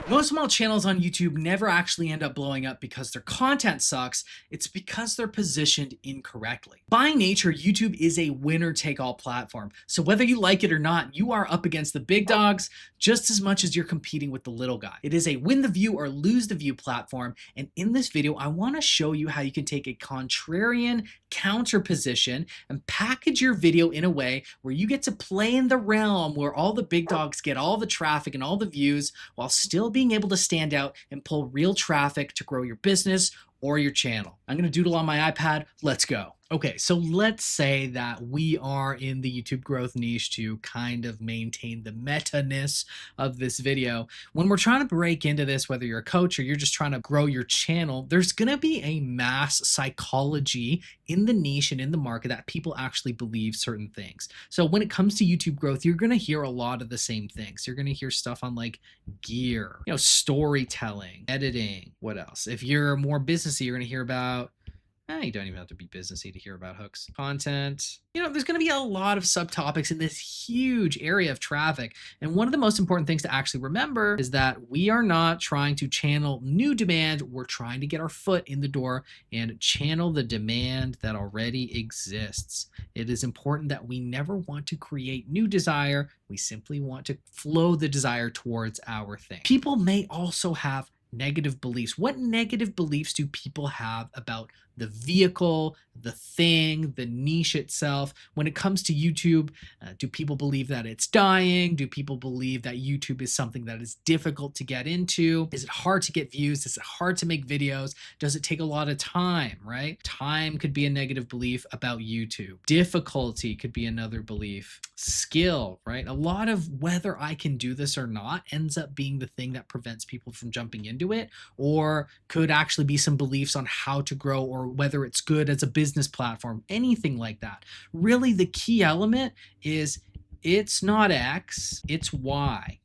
Most small channels on YouTube never actually end up blowing up because their content sucks. It's because they're positioned incorrectly. By nature, YouTube is a winner-take-all platform. So whether you like it or not, you are up against the big dogs just as much as you're competing with the little guy. It is a win the view or lose the view platform. And in this video, I want to show you how you can take a contrarian counter position and package your video in a way where you get to play in the realm where all the big dogs get all the traffic and all the views while still being able to stand out and pull real traffic to grow your business or your channel. I'm going to doodle on my iPad. Let's go. Okay, so let's say that we are in the YouTube growth niche to kind of maintain the meta-ness of this video. When we're trying to break into this, whether you're a coach or you're just trying to grow your channel, there's going to be a mass psychology in the niche and in the market that people actually believe certain things. So when it comes to YouTube growth, you're going to hear a lot of the same things. You're going to hear stuff on like gear, storytelling, editing. What else? If you're more businessy, you're going to hear about you don't even have to be businessy to hear about hooks. Content. There's going to be a lot of subtopics in this huge area of traffic. And one of the most important things to actually remember is that we are not trying to channel new demand. We're trying to get our foot in the door and channel the demand that already exists. It is important that we never want to create new desire. We simply want to flow the desire towards our thing. People may also have negative beliefs. What negative beliefs do people have about the vehicle, the thing, the niche itself? When it comes to YouTube, do people believe that it's dying? Do people believe that YouTube is something that is difficult to get into? Is it hard to get views? Is it hard to make videos? Does it take a lot of time, right? Time could be a negative belief about YouTube. Difficulty could be another belief. Skill, right? A lot of whether I can do this or not ends up being the thing that prevents people from jumping into it, or could actually be some beliefs on how to grow or whether it's good as a business platform, anything like that. Really, the key element is it's not X, it's Y.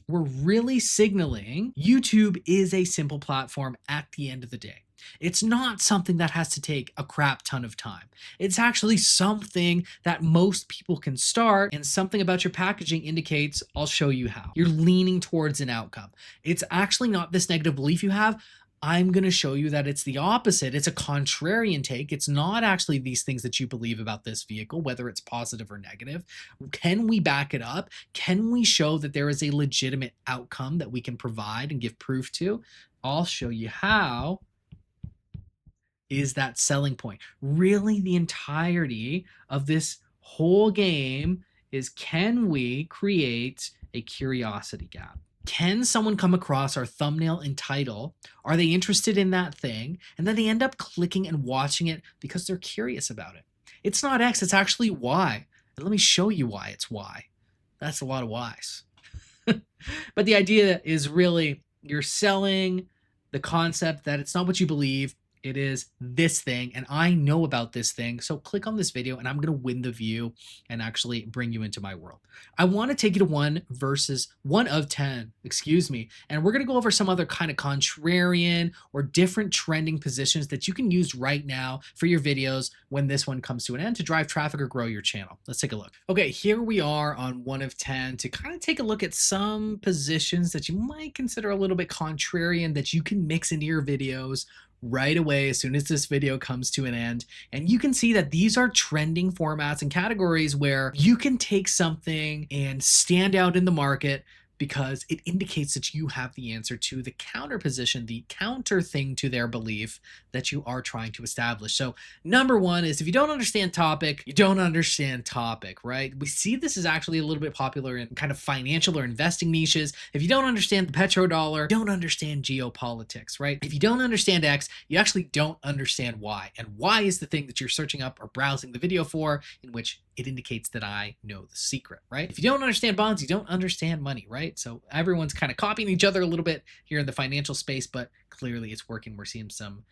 We're really signaling YouTube is a simple platform at the end of the day. It's not something that has to take a crap ton of time. It's actually something that most people can start, and something about your packaging indicates, I'll show you how. You're leaning towards an outcome. It's actually not this negative belief you have. I'm going to show you that it's the opposite. It's a contrarian take. It's not actually these things that you believe about this vehicle, whether it's positive or negative. Can we back it up? Can we show that there is a legitimate outcome that we can provide and give proof to? I'll show you how. Is that selling point. Really, the entirety of this whole game is, can we create a curiosity gap? Can someone come across our thumbnail and title? Are they interested in that thing? And then they end up clicking and watching it because they're curious about it. It's not X, it's actually Y. And let me show you why it's Y. That's a lot of Ys. But the idea is really you're selling the concept that it's not what you believe. It is this thing, and I know about this thing. So click on this video and I'm going to win the view and actually bring you into my world. I want to take you to 1 of 10, and we're going to go over some other kind of contrarian or different trending positions that you can use right now for your videos when this one comes to an end to drive traffic or grow your channel. Let's take a look. Okay, here we are on 1 of 10 to kind of take a look at some positions that you might consider a little bit contrarian that you can mix into your videos right away as soon as this video comes to an end. And you can see that these are trending formats and categories where you can take something and stand out in the market because it indicates that you have the answer to the counter position, the counter thing to their belief that you are trying to establish. So number 1 is, if you don't understand topic, you don't understand topic, right? We see this is actually a little bit popular in kind of financial or investing niches. If you don't understand the petrodollar, you don't understand geopolitics, right? If you don't understand X, you actually don't understand Y. And Y is the thing that you're searching up or browsing the video for, in which it indicates that I know the secret, right? If you don't understand bonds, you don't understand money, right? So everyone's kind of copying each other a little bit here in the financial space, but clearly it's working. We're seeing some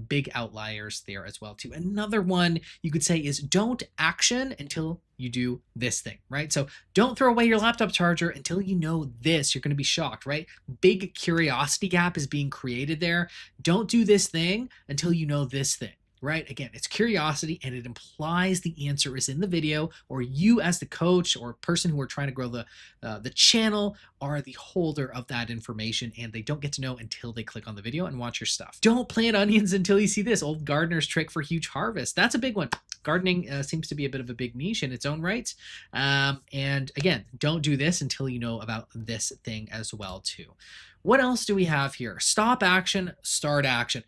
big outliers there as well too. Another one you could say is, don't action until you do this thing, right? So don't throw away your laptop charger until you know this. You're going to be shocked, right? Big curiosity gap is being created there. Don't do this thing until you know this thing. right? Again, it's curiosity and it implies the answer is in the video, or you as the coach or person who are trying to grow the channel are the holder of that information, and they don't get to know until they click on the video and watch your stuff. Don't plant onions until you see this. Old gardener's trick for huge harvest. That's a big one. Gardening seems to be a bit of a big niche in its own right. And again, don't do this until you know about this thing as well too. What else do we have here? Stop action, start action.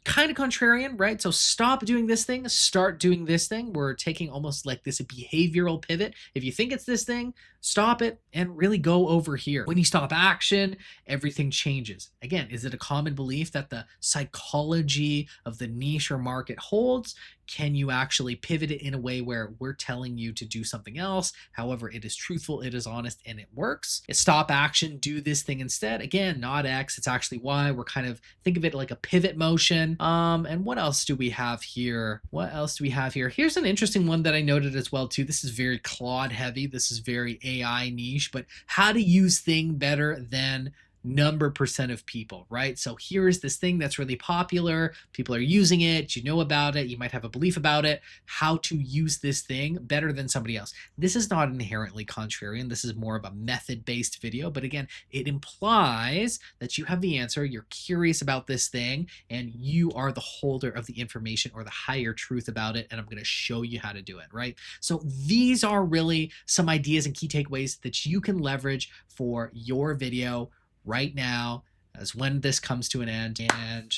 Kind of contrarian, right? So stop doing this thing, start doing this thing. We're taking almost like this behavioral pivot. If you think it's this thing, stop it and really go over here. When you stop action, everything changes. Again, is it a common belief that the psychology of the niche or market holds? Can you actually pivot it in a way where we're telling you to do something else? However, it is truthful, it is honest, and it works. It's stop action, do this thing instead. Again, not X, it's actually Y. We're kind of, think of it like a pivot motion. And what else do we have here? What else do we have here? Here's an interesting one that I noted as well too. This is very Claude heavy. This is very AI niche, but how to use thing better than number percent of people, right? So here's this thing that's really popular. People are using it. You know about it. You might have a belief about it. How to use this thing better than somebody else. This is not inherently contrarian. This is more of a method-based video. But again, it implies that you have the answer. You're curious about this thing and you are the holder of the information or the higher truth about it. And I'm going to show you how to do it, right? So these are really some ideas and key takeaways that you can leverage for your video right now as when this comes to an end. And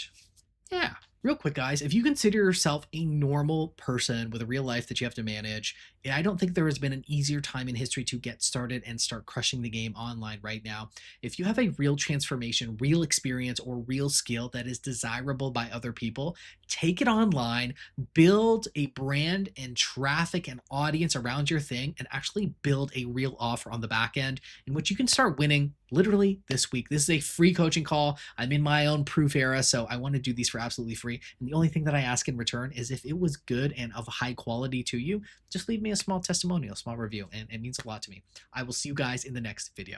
yeah, real quick, guys, if you consider yourself a normal person with a real life that you have to manage, I don't think there has been an easier time in history to get started and start crushing the game online right now. If you have a real transformation, real experience, or real skill that is desirable by other people, take it online, build a brand and traffic and audience around your thing, and actually build a real offer on the back end in which you can start winning literally this week. This is a free coaching call. I'm in my own proof era, so I want to do these for absolutely free. And the only thing that I ask in return is if it was good and of high quality to you, just leave me a small testimonial, a small review, and it means a lot to me. I will see you guys in the next video.